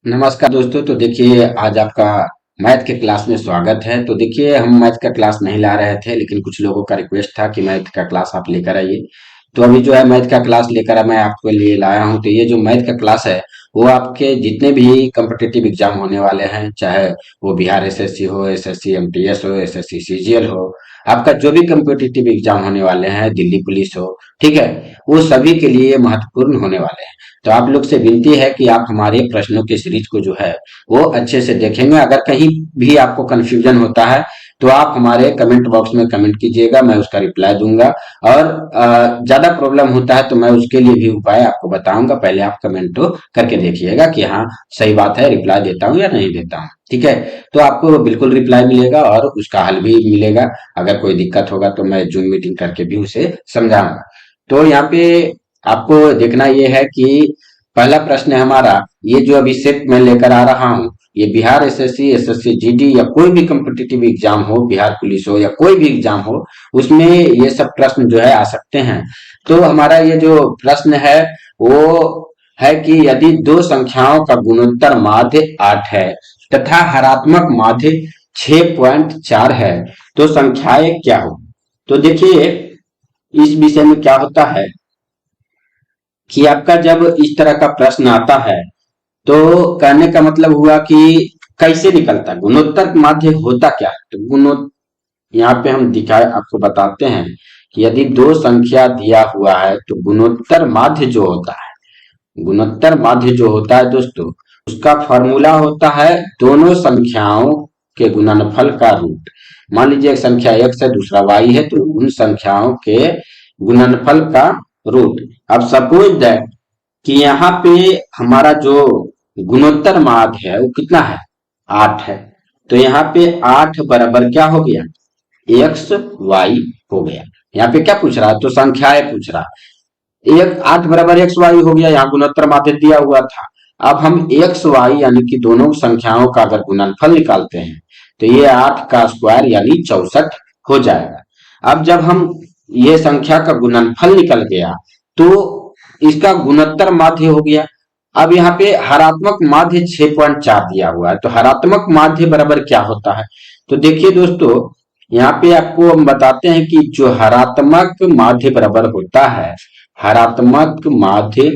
नमस्कार दोस्तों। तो देखिए आज आपका मैथ के क्लास में स्वागत है। तो देखिए हम मैथ का क्लास नहीं ला रहे थे, लेकिन कुछ लोगों का रिक्वेस्ट था कि मैथ का क्लास आप लेकर आइए। तो अभी जो है मैथ का क्लास लेकर मैं आपके लिए लाया हूँ। तो ये जो मैथ का क्लास है वो आपके जितने भी कम्पिटिटिव एग्जाम होने वाले हैं, चाहे वो बिहार एसएससी हो, एसएससी एमटीएस हो, एसएससी सीजीएल हो, आपका जो भी कम्पिटिटिव एग्जाम होने वाले हैं, दिल्ली पुलिस हो, ठीक है, वो सभी के लिए महत्वपूर्ण होने वाले हैं। तो आप लोग से विनती है कि आप हमारे प्रश्नों की सीरीज को जो है वो अच्छे से देखेंगे। अगर कहीं भी आपको कंफ्यूजन होता है तो आप हमारे कमेंट बॉक्स में कमेंट कीजिएगा, मैं उसका रिप्लाई दूंगा। और ज्यादा प्रॉब्लम होता है तो मैं उसके लिए भी उपाय आपको बताऊंगा। पहले आप कमेंट तो करके देखिएगा कि हाँ सही बात है, रिप्लाई देता हूँ या नहीं देता हूँ, ठीक है। तो आपको बिल्कुल रिप्लाई मिलेगा और उसका हल भी मिलेगा। अगर कोई दिक्कत होगा तो मैं जूम मीटिंग करके भी उसे समझाऊंगा। तो यहाँ पे आपको देखना ये है कि पहला प्रश्न है हमारा, ये जो अभी सेट मैं लेकर आ रहा हूँ, ये बिहार एसएससी, एसएससी जीडी या कोई भी कम्पिटिटिव एग्जाम हो, बिहार पुलिस हो या कोई भी एग्जाम हो, उसमें ये सब प्रश्न जो है आ सकते हैं। तो हमारा ये जो प्रश्न है वो है कि यदि दो संख्याओं का गुणोत्तर माध्य 8 है तथा हरात्मक माध्य 6.4 है तो संख्याएं क्या हो। तो देखिए इस विषय में क्या होता है कि आपका जब इस तरह का प्रश्न आता है तो कहने का मतलब हुआ कि कैसे निकलता है, गुणोत्तर माध्य होता क्या है। तो यहाँ पे हम दिखाए आपको बताते हैं कि यदि दो संख्या दिया हुआ है तो गुणोत्तर माध्य जो होता है, गुणोत्तर माध्य जो होता है दोस्तों, उसका फॉर्मूला होता है दोनों संख्याओं के गुणनफल का रूट। मान लीजिए एक संख्या x है दूसरा y है, तो उन संख्याओं के गुणनफल का रूट। अब सपोज दैट कि यहाँ पे हमारा जो गुणोत्तर माध्य है वो कितना है, 8 है। तो यहाँ पे 8 बराबर क्या हो गया, एक्स वाई हो गया। यहाँ पे क्या पूछ रहा है, तो संख्याएं पूछ रहा है। एक 8 बराबर एक्स वाई हो गया, यहाँ गुणोत्तर माध्य दिया हुआ था। अब हम एक्स वाई यानी कि दोनों संख्याओं का अगर गुणनफल निकालते हैं तो ये 8 का स्क्वायर यानी 64 हो जाएगा। अब जब हम ये संख्या का गुणनफल निकल गया तो इसका गुणोत्तर माध्य हो गया। अब यहाँ पे हरात्मक माध्य 6.4 दिया हुआ है, तो हरात्मक माध्य बराबर क्या होता है। तो देखिए दोस्तों यहाँ पे आपको हम बताते हैं कि जो हरात्मक माध्य बराबर होता है, हरात्मक माध्य,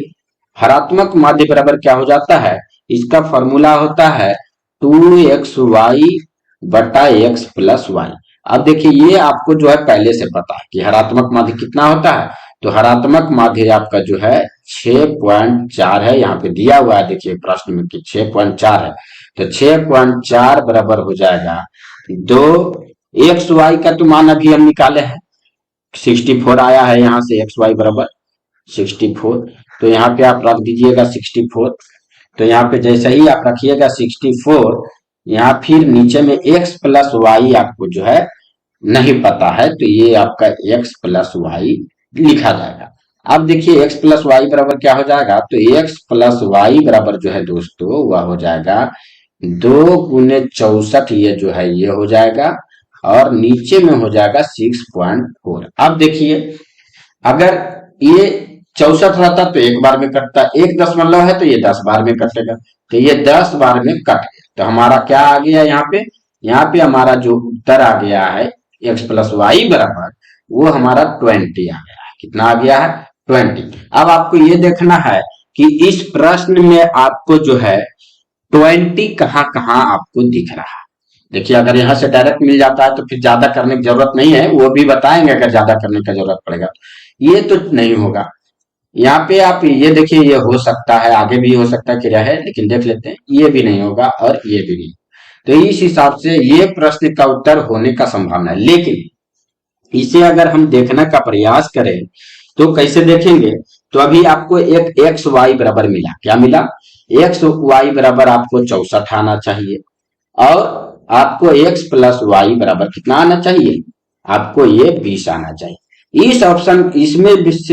हरात्मक माध्य बराबर क्या हो जाता है, इसका फॉर्मूला होता है 2xy बटा x प्लस वाई। अब देखिए ये आपको जो है पहले से पता है कि हरात्मक माध्य कितना होता है। तो हरात्मक माध्य आपका जो है 6.4 है, यहाँ पे दिया हुआ है देखिए प्रश्न में कि 6.4 है। तो 6.4 बराबर हो जाएगा दो, एक्स वाई का तो मान अभी हम निकाले हैं 64 आया है, यहाँ से एक्स वाई बराबर 64। तो यहाँ पे आप रख दीजिएगा 64। तो यहाँ पे जैसे ही आप रखिएगा 64, यहाँ फिर नीचे में x प्लस वाई आपको जो है नहीं पता है, तो ये आपका x प्लस वाई लिखा जाएगा। अब देखिए x प्लस वाई बराबर क्या हो जाएगा, तो x प्लस वाई बराबर जो है दोस्तों वह हो जाएगा 2 गुने 64, ये जो है ये हो जाएगा और नीचे में हो जाएगा 6.4। अब देखिए अगर ये 64 रहता तो एक बार में कटता, एक दशमलव है तो ये 10 बार में कटेगा, तो ये 10 बार में कट गया। तो हमारा क्या आ गया यहाँ पे हमारा जो उत्तर आ गया है x प्लस वाई बराबर वो हमारा 20 आ गया है। कितना आ गया है, 20। अब आपको ये देखना है कि इस प्रश्न में आपको जो है 20 कहाँ कहाँ आपको दिख रहा है। देखिए अगर यहाँ से डायरेक्ट मिल जाता है तो फिर ज्यादा करने की जरूरत नहीं है, वो भी बताएंगे अगर ज्यादा करने की जरूरत पड़ेगा। ये तो नहीं होगा। यहाँ पे आप ये देखिए ये हो सकता है, आगे भी हो सकता है कि रहे, लेकिन देख लेते हैं ये भी नहीं होगा और ये भी नहीं। तो इस हिसाब से ये प्रश्न का उत्तर होने का संभावना है। लेकिन इसे अगर हम देखने का प्रयास करें तो कैसे देखेंगे, तो अभी आपको एक एक्स वाई बराबर मिला, क्या मिला, एक्स वाई बराबर आपको 64 आना चाहिए और आपको x प्लस वाई बराबर कितना आना चाहिए, आपको ये 20 आना चाहिए। इस ऑप्शन इसमें इस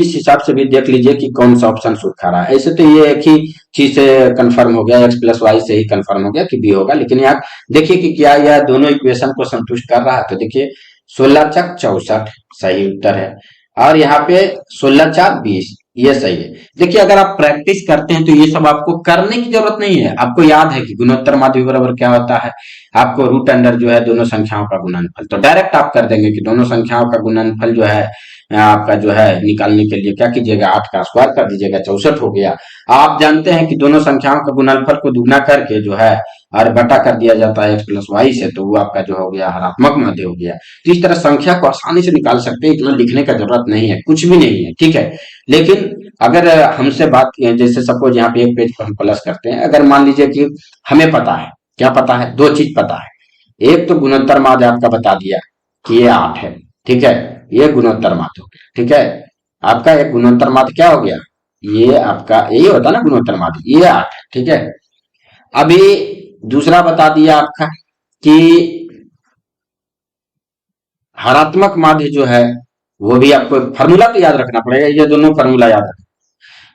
हिसाब से भी देख लीजिए कि कौन सा ऑप्शन सूखा रहा है। ऐसे तो ये एक ही चीज से कंफर्म हो गया, x प्लस वाई से ही कंफर्म हो गया कि बी होगा, लेकिन यहाँ देखिए कि क्या यह दोनों इक्वेशन को संतुष्ट कर रहा है। तो देखिए 16 चक 64 सही उत्तर है और यहाँ पे 16 4 20, ये सही है। देखिए अगर आप प्रैक्टिस करते हैं तो ये सब आपको करने की जरूरत नहीं है। आपको याद है कि गुणोत्तर माध्य बराबर क्या होता है। आपको रूट अंडर जो है दोनों संख्याओं का गुणनफल, तो डायरेक्ट आप कर देंगे कि दोनों संख्याओं का गुणनफल जो है आपका जो है निकालने के लिए क्या कीजिएगा, 8 का स्क्वायर कर दीजिएगा, 64 हो गया। आप जानते हैं कि दोनों संख्याओं का गुणनफल को दुगना करके जो है और बटा कर दिया जाता है एक्स प्लस वाई से, तो वो आपका जो हो गया हरात्मक माध्य हो गया। तो इस तरह संख्या को आसानी से निकाल सकते हैं, इतना लिखने का जरूरत नहीं है, कुछ भी नहीं है, ठीक है। लेकिन अगर हमसे बात की जैसे सपोज यहाँ पे एक पेज पर हम प्लस करते हैं, अगर मान लीजिए कि हमें पता है, क्या पता है, दो चीज पता है। एक तो गुणोत्तर माध्य आपका बता दिया कि ये 8 है, ठीक है, ये गुणोत्तर माध्य हो गया, ठीक है। आपका एक गुणोत्तर माध्य क्या हो गया, ये आपका यही होता है ना गुणोत्तर माध्य, ये 8 है, ठीक है। अभी दूसरा बता दिया आपका कि हरात्मक माध्य जो है वो भी आपको फार्मूला तो याद रखना पड़ेगा, ये दोनों फार्मूला याद रखना,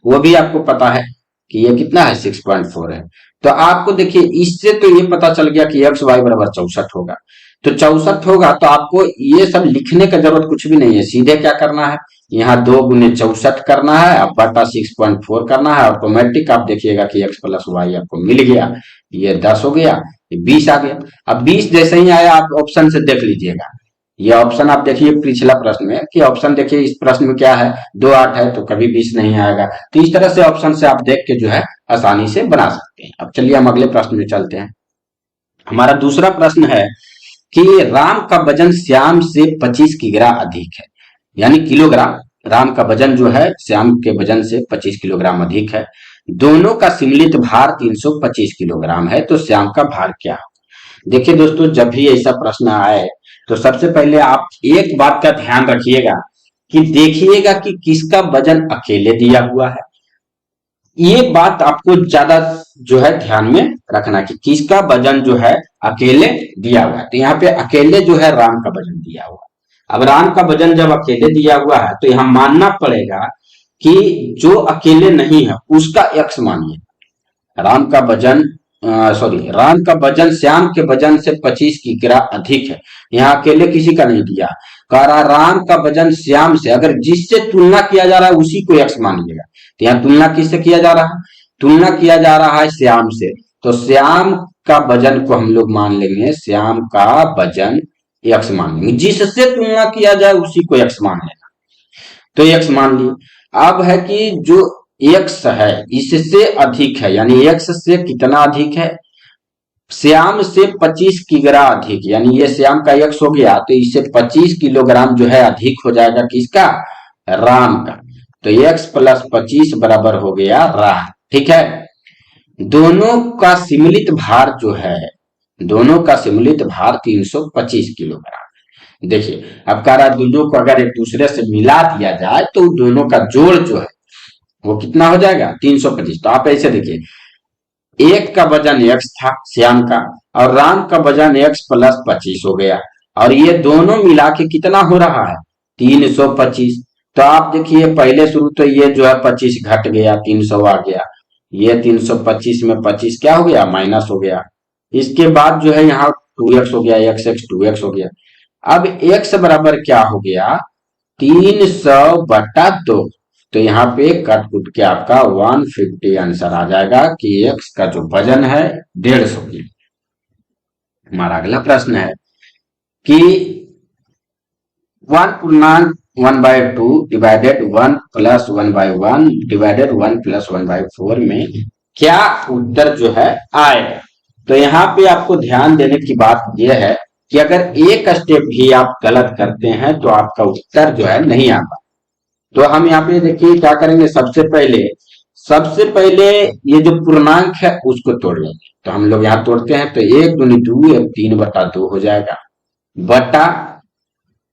वो भी आपको पता है कि ये कितना है 6.4 है। तो आपको देखिए इससे तो ये पता चल गया कि एक्स वाई बराबर 64 होगा। तो 64 होगा तो आपको ये सब लिखने का जरूरत कुछ भी नहीं है, सीधे क्या करना है, यहाँ 2 गुने 64 करना है, अब बटा 6.4 करना है, ऑटोमेटिक आप देखिएगा कि एक्स प्लस वाई आपको मिल गया। ये 10 हो गया, ये 20 आ गया। अब 20 जैसे ही आया आप ऑप्शन से देख लीजिएगा, ये ऑप्शन आप देखिए पिछला प्रश्न में कि ऑप्शन देखिए इस प्रश्न में क्या है, 2 8 है तो कभी 20 नहीं आएगा। तो इस तरह से ऑप्शन से आप देख के जो है आसानी से बना सकते हैं। अब चलिए हम अगले प्रश्न में चलते हैं। हमारा दूसरा प्रश्न है कि राम का वजन श्याम से 25 किग्रा अधिक है, यानी किलोग्राम। राम का वजन जो है श्याम के वजन से 25 किलोग्राम अधिक है। दोनों का सम्मिलित भार 325 किलोग्राम है, तो श्याम का भार क्या है। देखिए दोस्तों, जब भी ऐसा प्रश्न आए तो सबसे पहले आप एक बात का ध्यान रखिएगा कि देखिएगा कि किसका वजन अकेले दिया हुआ है। ये बात आपको ज्यादा जो है ध्यान में रखना कि किसका वजन जो है अकेले दिया हुआ है। तो यहाँ पे अकेले जो है राम का वजन दिया हुआ है। अब राम का वजन जब अकेले दिया हुआ है तो यहाँ मानना पड़ेगा कि जो अकेले नहीं है उसका एक्स मानिए। राम का वजन सॉरी, राम का वजन श्याम के वजन से 25 किग्रा अधिक है। यहाँ अकेले किसी का नहीं दिया, कह रहा राम का वजन श्याम से, अगर जिससे तुलना किया जा रहा है उसी को एक्स मानिएगा। तो यहाँ तुलना किससे किया जा रहा है, तुलना किया जा रहा है श्याम से, तो श्याम का वजन को हम लोग मान लेंगे, श्याम का वजन एक्स मान लेंगे, जिससे तुलना किया जाए उसी को एक्स मान लेना। तो एक्स मान लिए। अब है कि जो एक्स है इससे अधिक है, यानी एक्स से कितना अधिक है, श्याम से 25 किग्रा अधिक, यानी ये श्याम का एक्स हो गया तो इससे 25 किलोग्राम जो है अधिक हो जाएगा किसका, राम का। तो एक्स प्लस 25 बराबर हो गया राम, ठीक है। दोनों का सम्मिलित भार जो है, दोनों का सम्मिलित भार 325 किलोग्राम। देखिए अब कह रहा है दोनों को अगर एक दूसरे से मिला दिया जाए तो दोनों का जोड़ जो है वो कितना हो जाएगा, 325। तो आप ऐसे देखिए, एक का वजन एक्स था श्याम का, और राम का वजन एक्स प्लस 25 हो गया, और ये दोनों मिला के कितना हो रहा है, 325। तो आप देखिए पहले शुरू तो ये जो है 25 घट गया, 300 आ गया, ये 325 में 25 क्या हो गया, माइनस हो गया। इसके बाद जो है यहाँ 2x हो गया, एक्स एक्स 2x हो गया। अब x बराबर क्या हो गया, 300/2। तो यहाँ पे कट कुट के आपका 150 आंसर आ जाएगा कि x का जो वजन है 150 किलो। हमारा अगला प्रश्न है कि 1/1/2 डिवाइडेड 1+1/1 डिवाइडेड 1+1/4 में क्या उत्तर जो है आएगा। तो यहाँ पे आपको ध्यान देने की बात यह है कि अगर एक स्टेप भी आप गलत करते हैं तो आपका उत्तर जो है नहीं आता। तो हम यहाँ पे देखिए क्या करेंगे, सबसे पहले ये जो पूर्णांक है उसको तोड़ लेंगे। तो हम लोग यहाँ तोड़ते हैं, तो 1 दूनी 2, 3/2 हो जाएगा, बटा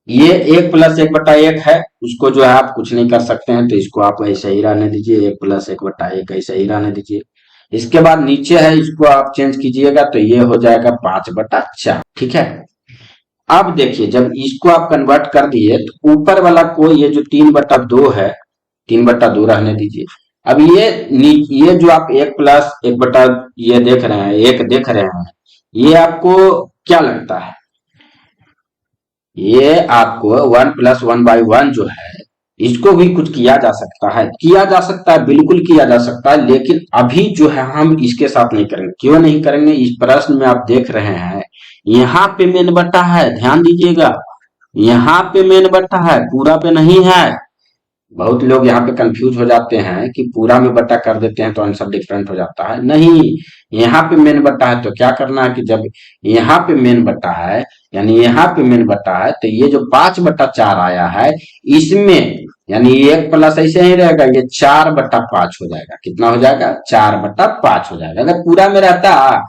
ये 1+1/1 है, उसको जो है आप कुछ नहीं कर सकते हैं तो इसको आप ऐसे ही रहने दीजिए, 1+1/1 ऐसे ही रहने दीजिए। इसके बाद नीचे है इसको आप चेंज कीजिएगा तो ये हो जाएगा 5/4, ठीक है। अब देखिए जब इसको आप कन्वर्ट कर दिए तो ऊपर वाला को ये जो 3/2 है, 3/2 रहने दीजिए। अब ये जो आप 1+1 बटा ये देख रहे हैं, एक देख रहे हैं, ये आपको क्या लगता है, ये आपको 1+1/1 जो है इसको भी कुछ किया जा सकता है, किया जा सकता है, बिल्कुल किया जा सकता है, लेकिन अभी जो है हम इसके साथ नहीं करेंगे। क्यों नहीं करेंगे? इस प्रश्न में आप देख रहे हैं, यहाँ पे मेन बट्टा है, ध्यान दीजिएगा, यहाँ पे मेन बट्टा है, पूरा पे नहीं है। बहुत लोग यहाँ पे कंफ्यूज हो जाते हैं कि पूरा में बट्टा कर देते हैं तो आंसर डिफरेंट हो जाता है। नहीं, यहाँ पे मेन बट्टा है तो क्या करना है कि जब यहाँ पे मेन बट्टा है, यानी यहाँ पे मेन बट्टा है, तो ये जो 5/4 आया है, इसमें यानी एक प्लस ऐसे ही रहेगा, ये 4/5 हो जाएगा। कितना हो जाएगा? 4/5 हो जाएगा। अगर पूरा में रहता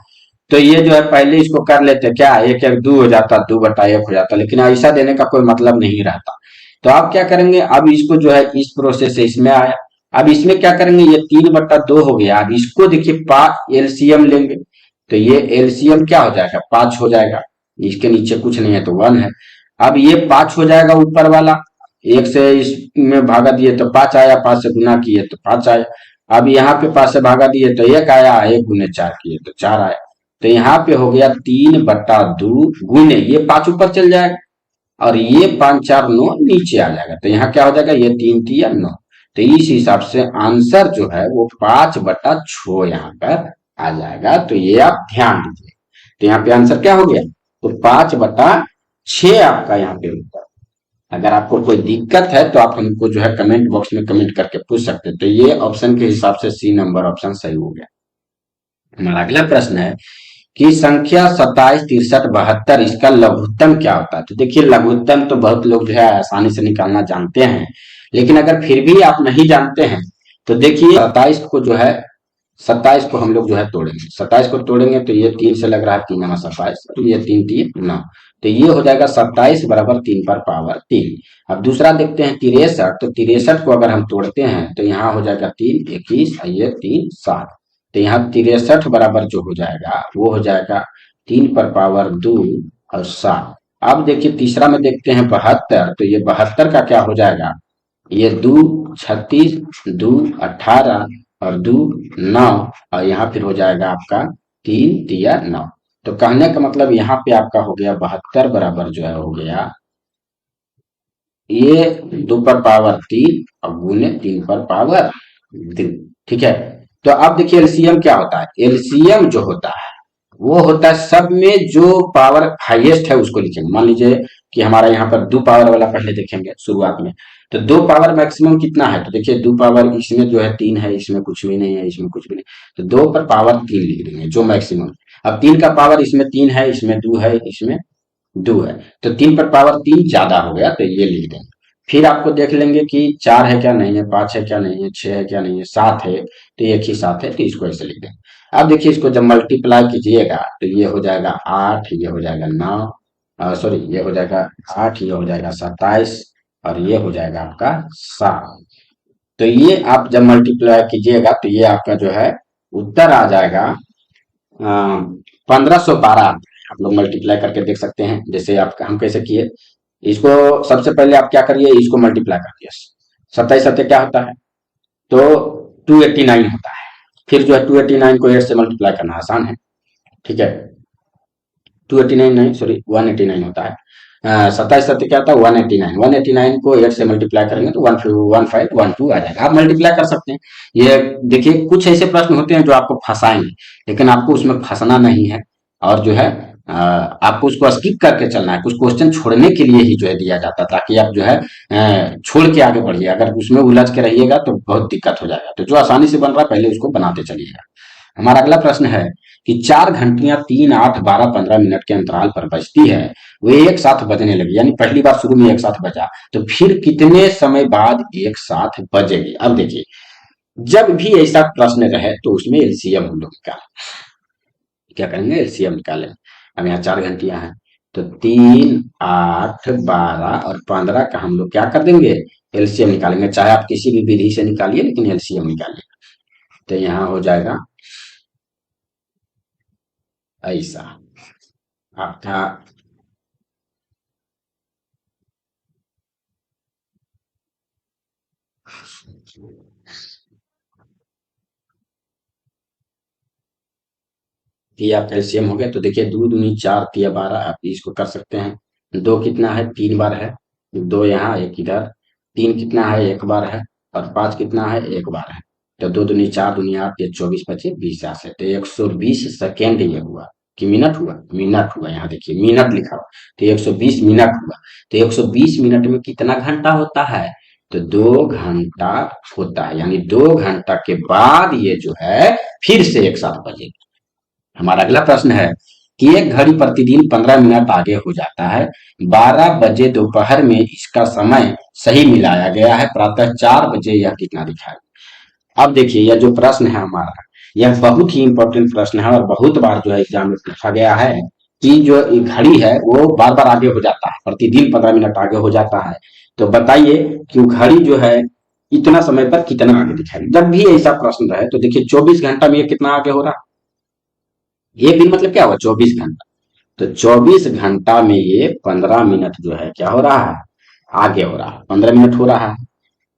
तो ये जो है पहले इसको कर लेते, क्या एक एक दो हो जाता, 2/1 हो जाता, लेकिन ऐसा देने का कोई मतलब नहीं रहता। तो आप क्या करेंगे, अब इसको जो है इस प्रोसेस से इसमें आया, अब इसमें क्या करेंगे, ये 3/2 हो गया। अब इसको देखिए एलसीएम लेंगे, तो ये एलसीएम क्या हो जाएगा? 5 हो जाएगा। इसके नीचे कुछ नहीं है तो 1 है। अब ये 5 हो जाएगा ऊपर वाला, एक से इसमें भागा दिए तो 5 आया, 5 से गुना किए तो 5 आया। अब यहाँ पे 5 से भागा दिए तो 1 आया, 1 गुने 4 किए तो 4 आया। तो यहाँ पे हो गया 3/2 गुने ये 5 ऊपर चल जाएगा, और ये 5 4 9 नीचे आ जाएगा। तो यहाँ क्या हो जाएगा? ये 3 3 9। तो इस हिसाब से आंसर जो है वो 5/6 यहाँ पर आ जाएगा। तो ये आप ध्यान दीजिए। तो यहाँ पे आंसर क्या हो गया? तो 5/6 आपका यहाँ पे उत्तर। अगर आपको कोई दिक्कत है तो आप हमको जो है कमेंट बॉक्स में कमेंट करके पूछ सकते हैं। तो ये ऑप्शन के हिसाब से सी नंबर ऑप्शन सही हो गया। हमारा अगला प्रश्न है कि संख्या 27 63 72 इसका लघुत्तम क्या होता है? तो देखिए, लघुत्तम तो बहुत लोग जो है आसानी से निकालना जानते हैं, लेकिन अगर फिर भी आप नहीं जानते हैं तो देखिए, 27 को हम लोग जो है तोड़ेंगे। 27 को तोड़ेंगे तो ये 3 से लग रहा है, 3 9 27, तो ये 3 3 9। तो ये हो जाएगा 27 बराबर 3 पर पावर 3। अब दूसरा देखते हैं 63, तो 63 को अगर हम तोड़ते हैं तो यहाँ हो जाएगा 3 21, ये 3 7। तो यहाँ 63 बराबर जो हो जाएगा वो हो जाएगा 3 पर पावर 2 और 7। अब देखिए तीसरा में देखते हैं 72, तो ये 72 का क्या हो जाएगा? ये 2 36, 2 18 और 2 9, और यहाँ फिर हो जाएगा आपका 3 तिया 9। तो कहने का मतलब यहाँ पे आपका हो गया 72 बराबर जो है हो गया ये 2 पर पावर 3 और गुने 3 पर पावर 2। ठीक है। तो अब देखिए एलसीएम क्या होता है? एलसीएम जो होता है वो होता है सब में जो पावर हाईएस्ट है उसको लिखेंगे। मान लीजिए कि हमारा यहाँ पर 2 पावर वाला पहले देखेंगे शुरुआत में, तो 2 पावर मैक्सिमम कितना है? तो देखिए 2 पावर इसमें जो है 3 है, इसमें कुछ भी नहीं है, इसमें कुछ भी नहीं, तो 2 पर पावर 3 लिख देंगे जो मैक्सिमम। अब 3 का पावर इसमें 3 है, इसमें 2 है, इसमें 2 है, तो 3 पर पावर 3 ज्यादा हो गया, तो ये लिख देंगे। फिर आपको देख लेंगे कि 4 है क्या नहीं है, 5 है क्या नहीं है, 6 है क्या नहीं है, 7 है, तो एक ही 7 है, तो इसको ऐसे लिख देंगे। अब देखिए इसको जब मल्टीप्लाई कीजिएगा तो ये हो जाएगा 8, ये हो जाएगा 9, सॉरी ये हो जाएगा 8, ये हो जाएगा 27, और ये हो जाएगा आपका 7। तो ये आप जब मल्टीप्लाई कीजिएगा तो ये आपका जो है उत्तर आ जाएगा 1512। आप लोग मल्टीप्लाई करके देख सकते हैं, जैसे आप हम कैसे किए। इसको सबसे पहले आप क्या करिए, इसको मल्टीप्लाई कर दिया, 27 सत्ते क्या होता है? तो 289 होता है। फिर जो है 289 को 8 से मल्टीप्लाई करना आसान है। ठीक है, 289 नहीं, सॉरी 189 होता है। 27 सत्ते क्या होता है? 189। 189 को 8 से मल्टीप्लाई करेंगे तो 1512 आ जाएगा। आप मल्टीप्लाई कर सकते हैं। ये देखिए कुछ ऐसे प्रश्न होते हैं जो आपको फंसाएंगे, लेकिन आपको उसमें फंसना नहीं है, और जो है आपको उसको स्किप करके चलना है। कुछ क्वेश्चन छोड़ने के लिए ही जो है दिया जाता है, ताकि आप जो है छोड़ के आगे बढ़िए। अगर उसमें उलझ के रहिएगा तो बहुत दिक्कत हो जाएगा। तो जो आसानी से बन रहा है पहले उसको बनाते चलिएगा। हमारा अगला प्रश्न है कि 4 घंटियां 3 8 12 15 मिनट के अंतराल पर बजती है, वे एक साथ बजने लगी, यानी पहली बार शुरू में एक साथ बजा, तो फिर कितने समय बाद एक साथ बजेगी? अब देखिए, जब भी ऐसा प्रश्न रहे तो उसमें एलसीएम हम लोग निकालें। क्या करेंगे? एलसीएम निकालें। अब यहाँ 4 घंटियां हैं, तो 3 8 12 और 15 का हम लोग क्या कर देंगे? एलसीएम निकालेंगे। चाहे आप किसी भी विधि से निकालिए, लेकिन एलसीएम निकालिए। तो यहाँ हो जाएगा ऐसा आपका, ये आपका एलसीएम हो गया। तो देखिए 2 दूनी 4 तिया 12, आप इसको कर सकते हैं। 2 कितना है? 3 बार है, 2 यहाँ 1 इधर, तीन कितना है, एक बार है। और पांच कितना है, एक बार है। तो दो दूनी चार, दूनी आठ, ये 24 बचे 20 यहाँ से, तो 120 सेकेंड ये हुआ। कि मिनट हुआ, मिनट हुआ, यहाँ देखिए मिनट लिखा हुआ। तो 120 मिनट हुआ। तो 120 मिनट में कितना घंटा होता है, तो 2 घंटा होता है। यानी 2 घंटा के बाद ये जो है फिर से एक साथ बजेगा। हमारा अगला प्रश्न है कि एक घड़ी प्रतिदिन 15 मिनट आगे हो जाता है। 12 बजे दोपहर में इसका समय सही मिलाया गया है, प्रातः 4 बजे यह कितना दिखाएगा। अब देखिए यह जो प्रश्न है हमारा, यह बहुत ही इंपॉर्टेंट प्रश्न है और बहुत बार जो है एग्जाम में पूछा गया है कि जो ये घड़ी है वो बार बार आगे हो जाता है, प्रतिदिन 15 मिनट आगे हो जाता है। तो बताइए कि वो घड़ी जो है इतना समय पर कितना आगे दिखाएगी। जब भी ऐसा प्रश्न रहे तो देखिए 24 घंटा में ये कितना आगे हो रहा है, एक दिन मतलब क्या हुआ, 24 घंटा। तो 24 घंटा में ये 15 मिनट जो है क्या हो रहा है, आगे हो रहा है, 15 मिनट हो रहा है।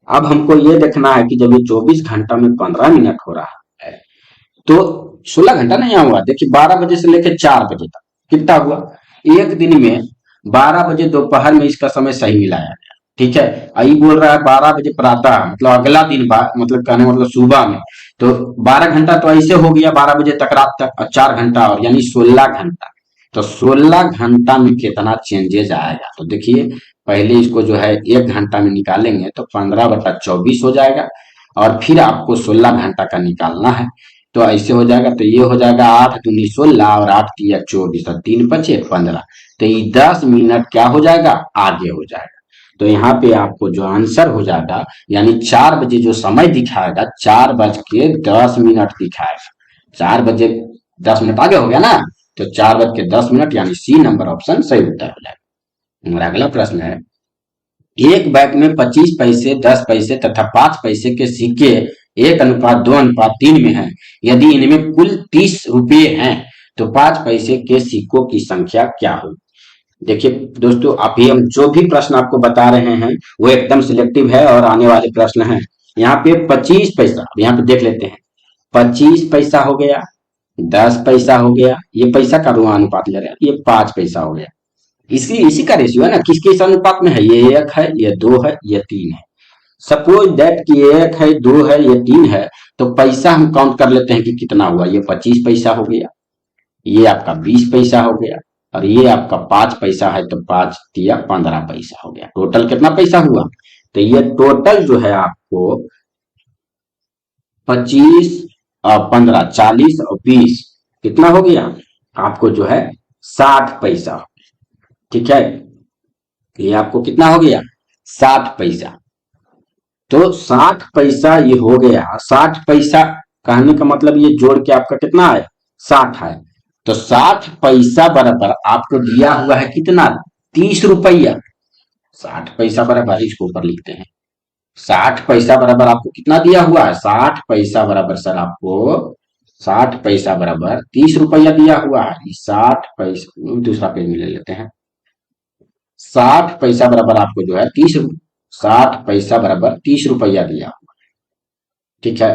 अब हमको ये देखना है कि जब ये 24 घंटा में 15 मिनट हो रहा है तो 16 घंटा नहीं हुआ। देखिए 12 बजे से लेकर 4 बजे तक कितना हुआ, एक दिन में 12 बजे दोपहर में इसका समय सही मिलाया गया। ठीक है, आई बोल रहा है 12 बजे प्रातः, मतलब अगला दिन मतलब कहने मतलब सुबह में। तो 12 घंटा तो ऐसे हो गया, 12 बजे तक रात तक, और 4 घंटा और, यानी 16 घंटा। तो 16 घंटा में कितना चेंजेज आएगा, तो देखिए पहले इसको जो है 1 घंटा में निकालेंगे तो 15/24 हो जाएगा। और फिर आपको 16 घंटा का निकालना है। तो ऐसे हो जाएगा, तो ये हो जाएगा 8 दूनी 16 और 8 तिया 24 और 3 बचे 15। तो ये 10 मिनट क्या हो जाएगा, आगे हो जाएगा। तो यहाँ पे आपको जो आंसर हो जाएगा, यानी 4 बजे जो समय दिखाएगा 4:10 दिखाएगा। 4 बजे 10 मिनट आगे हो गया ना, तो 4:10 यानी सी नंबर ऑप्शन सही उत्तर हो जाएगा। हमारा अगला प्रश्न है, एक बैग में 25 पैसे, 10 पैसे तथा 5 पैसे के सिक्के 1:2:3 में हैं। यदि इनमें कुल 30 रुपये हैं तो 5 पैसे के सिक्कों की संख्या क्या होगी। देखिए दोस्तों, अभी हम जो भी प्रश्न आपको बता रहे हैं वो एकदम सिलेक्टिव है और आने वाले प्रश्न हैं। यहाँ पे 25 पैसा, यहाँ पे देख लेते हैं। 25 पैसा हो गया, 10 पैसा हो गया, ये पैसा का ऋण अनुपात ले रहे हैं, ये 5 पैसा हो गया। इसी इसी का रेशियो है ना, किस किस अनुपात में है, ये 1 है, ये 2 है, ये 3 है। सपोज दैट कि 1 है, 2 है, ये 3 है। तो पैसा हम काउंट कर लेते हैं कि कितना हुआ, ये 25 पैसा हो गया, ये आपका 20 पैसा हो गया, और ये आपका 5 पैसा है। तो 5 तिया 15 पैसा हो गया। टोटल कितना पैसा हुआ, तो ये टोटल जो है आपको 25 और 15 40 और 20 कितना हो गया, आपको जो है 60 पैसा। ठीक है, ये आपको कितना हो गया, 60 पैसा। तो 60 पैसा ये हो गया। 60 पैसा कहने का मतलब ये जोड़ के आपका कितना है, 60 है। तो 60 पैसा बराबर आपको दिया हुआ है कितना, 30 रुपया। 60 पैसा बराबर, इसको ऊपर लिखते हैं। 60 पैसा बराबर आपको कितना दिया हुआ है, 60 पैसा बराबर सर आपको, 60 पैसा बराबर 30 रुपया दिया हुआ है। 60 पैसा दूसरा पेज में ले लेते हैं। 60 पैसा बराबर आपको जो है 60 पैसा बराबर 30 रुपया दिया। ठीक है,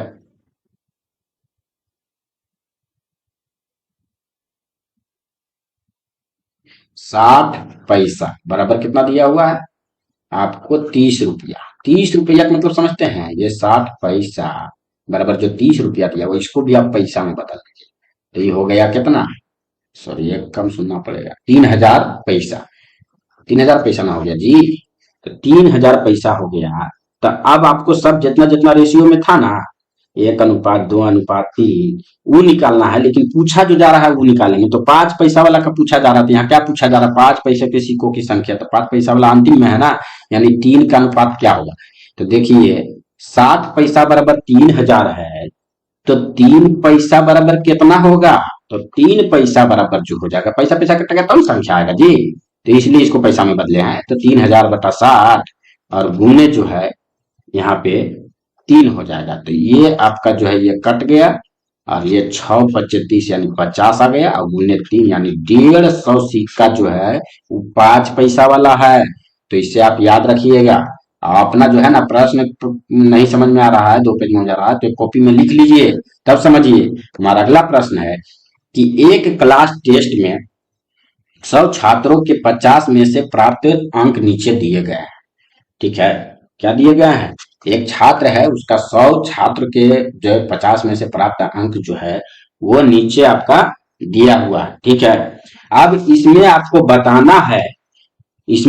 60 पैसा बराबर कितना दिया हुआ है आपको, 30 रुपया। 30 रुपया का मतलब समझते हैं, ये 60 पैसा बराबर जो 30 रुपया दिया हुआ, इसको भी आप पैसा में बदल दीजिए। तो ये हो गया कितना, सॉरी ये कम सुनना पड़ेगा, 3000 पैसा। 3000 पैसा ना हो गया जी, तो 3000 पैसा हो गया। तो अब आपको सब जितना जितना रेशियो में था ना, 1:2:3, वो निकालना है। लेकिन पूछा जो जा रहा है वो निकालेंगे। तो 5 पैसा वाला का पूछा जा रहा था, यहाँ क्या पूछा जा रहा है, 5 पैसे के सिक्कों की संख्या। तो 5 पैसा वाला अंतिम में है ना, यानी 3 का अनुपात क्या होगा। तो देखिए 60 पैसा बराबर 3000 है, तो 3 पैसा बराबर कितना होगा, तो 3 पैसा बराबर जो हो जाएगा, पैसा पैसा कटेगा तब संख्या आएगा जी। तो इसलिए इसको पैसा में बदले हैं। तो 3000/60 और गुने जो है यहाँ पे 3 हो जाएगा। तो ये आपका जो है ये कट गया, और ये 6×5 = 30 यानी 50 आ गया, और गुने 3 यानी 150 सिक्का जो है वो 5 पैसा वाला है। तो इससे आप याद रखिएगा। अपना जो है ना प्रश्न नहीं समझ में आ रहा है, 2 पेज में हो जा रहा है, तो कॉपी में लिख लीजिए तब समझिए। हमारा अगला प्रश्न है कि एक क्लास टेस्ट में 100 छात्रों के 50 में से प्राप्त अंक नीचे दिए गए हैं। ठीक है, क्या दिए गए हैं? एक छात्र है, उसका 100 छात्र के जो है 50 में से प्राप्त अंक जो है वो नीचे आपका दिया हुआ है। ठीक है, अब इसमें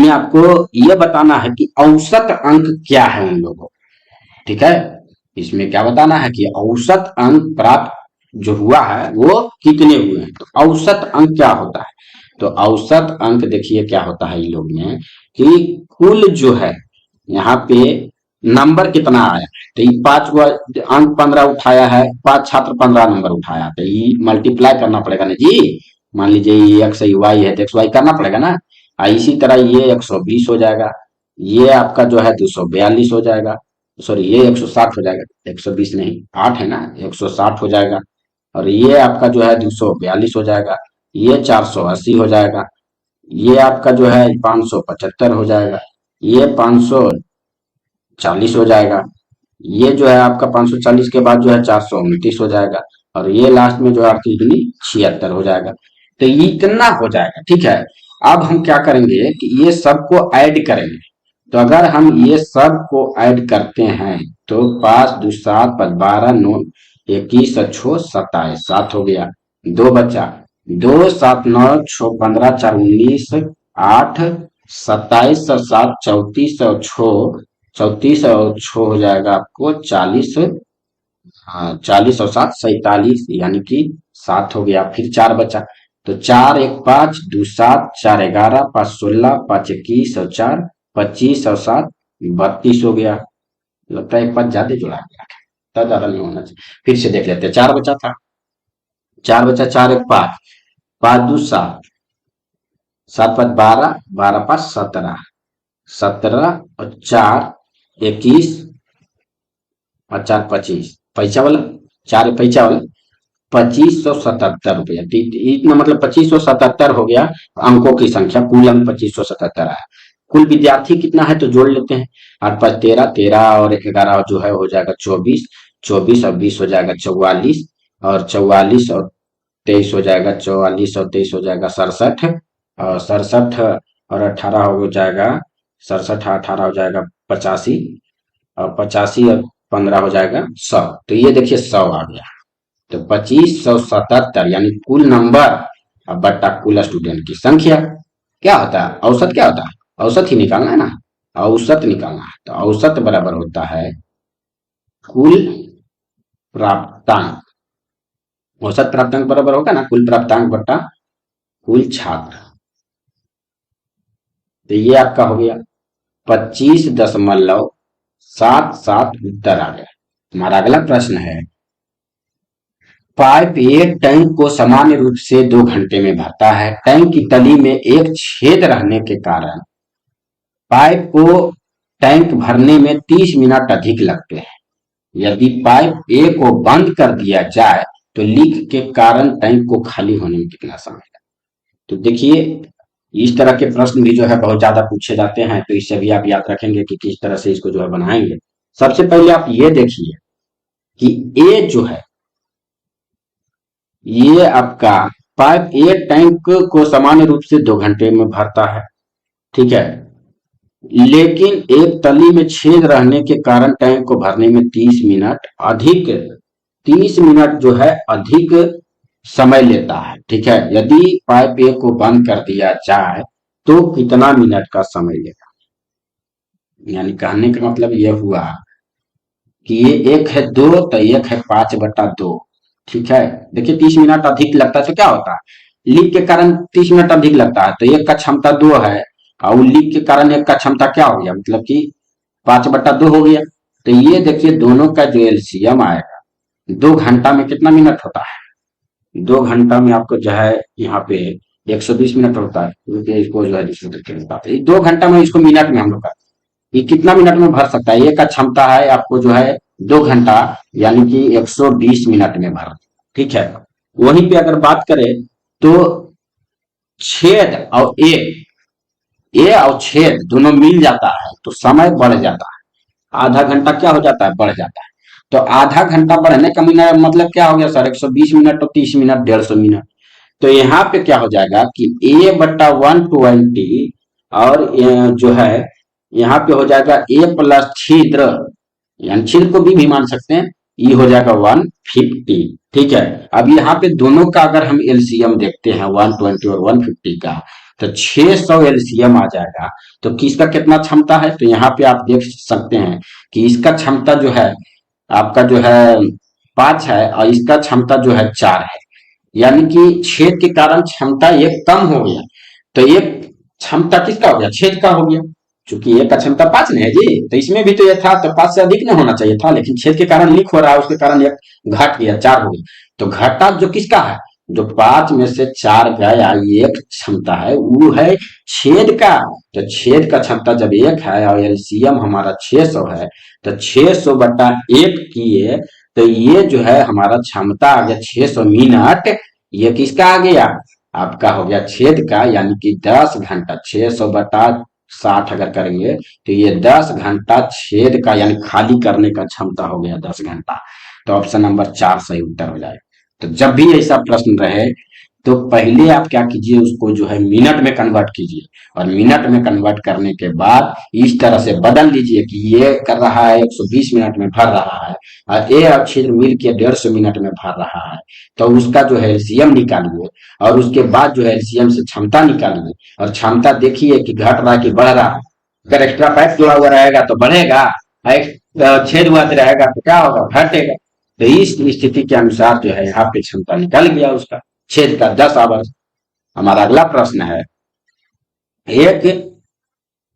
आपको ये बताना है कि औसत अंक क्या है उन लोगों। ठीक है, इसमें क्या बताना है कि औसत अंक प्राप्त जो हुआ है वो कितने हुए हैं। तो औसत अंक क्या होता है? तो औसत अंक देखिए क्या होता है इन लोग में कि कुल जो है यहाँ पे नंबर कितना आया। तो ये 5 अंक 15 उठाया है, 5 छात्र 15 नंबर उठाया, तो ये मल्टीप्लाई करना पड़ेगा ना जी। मान लीजिए ये एक्स वाई है तो एक्स वाई करना पड़ेगा ना। इसी तरह ये 120 हो जाएगा, ये आपका जो है 242 हो जाएगा, सॉरी ये 160 हो जाएगा, 120 नहीं 8 है ना, 160 हो जाएगा। और ये आपका जो है 242 हो जाएगा, ये 480 हो जाएगा, ये आपका जो है 575 हो जाएगा, ये 540 हो जाएगा, ये जो है आपका 540 के बाद जो है 429 हो जाएगा, और ये लास्ट में जो है 8 दूनी 76 हो जाएगा। तो ये इतना हो जाएगा। ठीक है, अब हम क्या करेंगे कि ये सबको ऐड करेंगे। तो अगर हम ये सब को ऐड करते हैं तो 5 दूनी 7 12 9 21 और 6 27 7 हो गया, दो बचा, 2 7 9 6 15 4 19 8 27 और 7 34 और 6 34 और 6 हो जाएगा आपको 40। हाँ 40 और 7 47, यानी कि 7 हो गया। फिर 4 बचा, तो 4 1 5 2 7 4 11 5 16 5 21 और 4 25 और 7 32 हो गया। लगता है एक पाँच ज्यादा जोड़ा गया, इतना ज्यादा नहीं होना चाहिए। फिर से देख लेते हैं, 4 बचा था, 4 बचा, 4 1 5, 5 2 7, 7 5 12, 12 5 17, 17 और 4 21 और 4 25, पैसा वाला, 4 पैसा वाला 2577 रुपया। इतना मतलब 2577 हो गया अंकों की संख्या, कुल अंक 2577 आया। कुल विद्यार्थी कितना है तो जोड़ लेते हैं, 8 5 13, 13 और 11 जो है हो जाएगा 24, 24 और 20 हो जाएगा 44, और 44 और 23 हो जाएगा 44 और 23 हो जाएगा 67, और 67 और 18 हो जाएगा 67, 18 हो जाएगा 85, और 85 और 15 हो जाएगा 100। तो ये देखिए 100 आ गया। तो 2577 यानी कुल नंबर अब बट्टा कुल स्टूडेंट की संख्या। क्या होता है औसत? क्या होता है औसत? ही निकालना है ना, औसत निकालना है। तो औसत बराबर होता है कुल प्राप्तांक। औसत प्राप्तांक बराबर होगा ना कुल प्राप्तांक बट्टा कुल छात्र। तो ये आपका हो गया 25.77 उत्तर आ गया। हमारा अगला प्रश्न है, पाइप एक टैंक को सामान्य रूप से 2 घंटे में भरता है। टैंक की तली में एक छेद रहने के कारण पाइप को टैंक भरने में 30 मिनट अधिक लगते हैं। यदि पाइप ए को बंद कर दिया जाए तो लीक के कारण टैंक को खाली होने में कितना समय लगता है? तो देखिए इस तरह के प्रश्न भी जो है बहुत ज्यादा पूछे जाते हैं, तो इससे भी आप याद रखेंगे कि किस तरह से इसको जो है बनाएंगे। सबसे पहले आप ये देखिए कि ए जो है ये आपका पाइप ए टैंक को सामान्य रूप से 2 घंटे में भरता है। ठीक है, लेकिन एक तली में छेद रहने के कारण टैंक को भरने में 30 मिनट जो है अधिक समय लेता है। ठीक है, यदि पाइप ए को बंद कर दिया जाए तो कितना मिनट का समय लेगा। यानी कहने का मतलब यह हुआ कि ये एक है 2 तो एक है 5/2। ठीक है, देखिए 30 मिनट अधिक लगता है तो क्या होता है लीक के कारण 30 मिनट अधिक लगता है, तो एक का क्षमता 2 है और लीक के कारण एक का क्षमता क्या हो गया मतलब कि 5/2 हो गया। तो ये देखिए दोनों का जो एलसीएम आएगा 2 घंटा में कितना मिनट होता है। 2 घंटा में आपको जो है यहाँ पे 120 मिनट होता है, क्योंकि इसको जो है 2 घंटा में इसको मिनट में हम लोग का ये कितना मिनट में भर सकता है। ये का क्षमता है आपको जो है 2 घंटा, यानी कि 120 मिनट में भर। ठीक है, वहीं पे अगर बात करें तो छेद और ए और छेद दोनों मिल जाता है तो समय बढ़ जाता है, आधा घंटा क्या हो जाता है बढ़ जाता है। तो आधा घंटा बढ़ने का मिनट मतलब क्या हो गया सर 120 मिनट और 30 मिनट 150 मिनट। तो यहाँ पे क्या हो जाएगा कि A/120 और जो है यहाँ पे हो जाएगा ए प्लस छिद्र, यानी छिद्र को भी मान सकते हैं, ये हो जाएगा 150। ठीक है, अब यहाँ पे दोनों का अगर हम एलसीएम देखते हैं 120 और 150 का, तो 600 एलसीएम आ जाएगा। तो किसका कितना क्षमता है, तो यहाँ पे आप देख सकते हैं कि इसका क्षमता जो है आपका जो है 5 है और इसका क्षमता जो है 4 है, यानी कि छेद के कारण क्षमता एक कम हो गया। तो एक क्षमता किसका हो गया, छेद का हो गया, क्योंकि एक का क्षमता 5 नहीं है जी, तो इसमें भी तो ये था, तो 5 से अधिक नहीं होना चाहिए था, लेकिन छेद के कारण लीक हो रहा है, उसके कारण एक घट गया, 4 हो गया। तो घटा जो किसका है, जो 5 में से 4 गया, एक क्षमता है वो है छेद का। तो छेद का क्षमता जब 1 है और एलसीएम हमारा 600 है, तो 600 बटा 1 किए, तो ये जो है हमारा क्षमता आ गया 600 मिनट। ये किसका आ गया, आपका हो गया छेद का, यानी कि 10 घंटा, 600 बटा 60 अगर करेंगे तो ये 10 घंटा छेद का, यानी खाली करने का क्षमता हो गया 10 घंटा। तो ऑप्शन नंबर 4 सही उत्तर हो जाए। तो जब भी ऐसा प्रश्न रहे तो पहले आप क्या कीजिए, उसको जो है मिनट में कन्वर्ट कीजिए, और मिनट में कन्वर्ट करने के बाद इस तरह से बदल दीजिए कि ये कर रहा है 120 मिनट में भर रहा है और ए अक्षर मिल के 150 मिनट में भर रहा है। तो उसका जो है एलसीएम निकालिए, और उसके बाद जो है एलसीएम से क्षमता निकालिए, और क्षमता देखिए कि घट रहा है कि बढ़ रहा है। अगर एक्स्ट्रा पाइप जुड़ा हुआ रहेगा तो बढ़ेगा, छेद हुआ रहेगा तो क्या होगा, घटेगा। तो इस स्थिति के अनुसार जो है यहाँ पे क्षमता निकल गया उसका, छेद का 10 आवर्स। हमारा अगला प्रश्न है, एक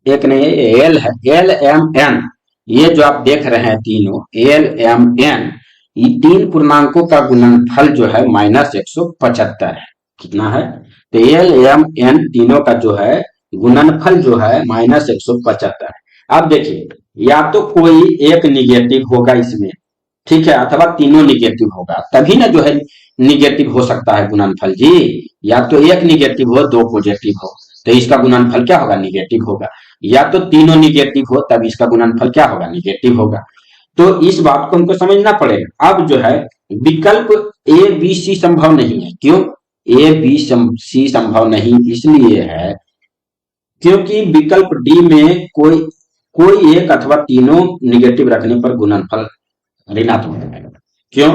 एक नहीं, एल है, एल एम एन, ये जो आप देख रहे हैं तीनों एल एम एन, ये तीन पूर्णांकों का गुणनफल जो है -175 है। कितना है, तो एल एम एन तीनों का जो है गुणनफल जो है -175 है। अब देखिए, या तो कोई एक निगेटिव होगा इसमें, ठीक है, अथवा तीनों निगेटिव होगा, तभी ना जो है निगेटिव हो सकता है गुणनफल जी। या तो एक निगेटिव हो, दो पॉजिटिव हो, तो इसका गुणनफल क्या होगा, निगेटिव होगा। या तो तीनों निगेटिव हो, तब इसका गुणनफल क्या होगा, निगेटिव होगा। तो इस बात को हमको समझना पड़ेगा। अब जो है विकल्प ए बी सी संभव नहीं है। क्यों ए बी सी संभव नहीं, इसलिए है क्योंकि विकल्प डी में कोई कोई एक अथवा तीनों निगेटिव रखने पर गुणनफल ऋणात्मक आएगा। क्यों,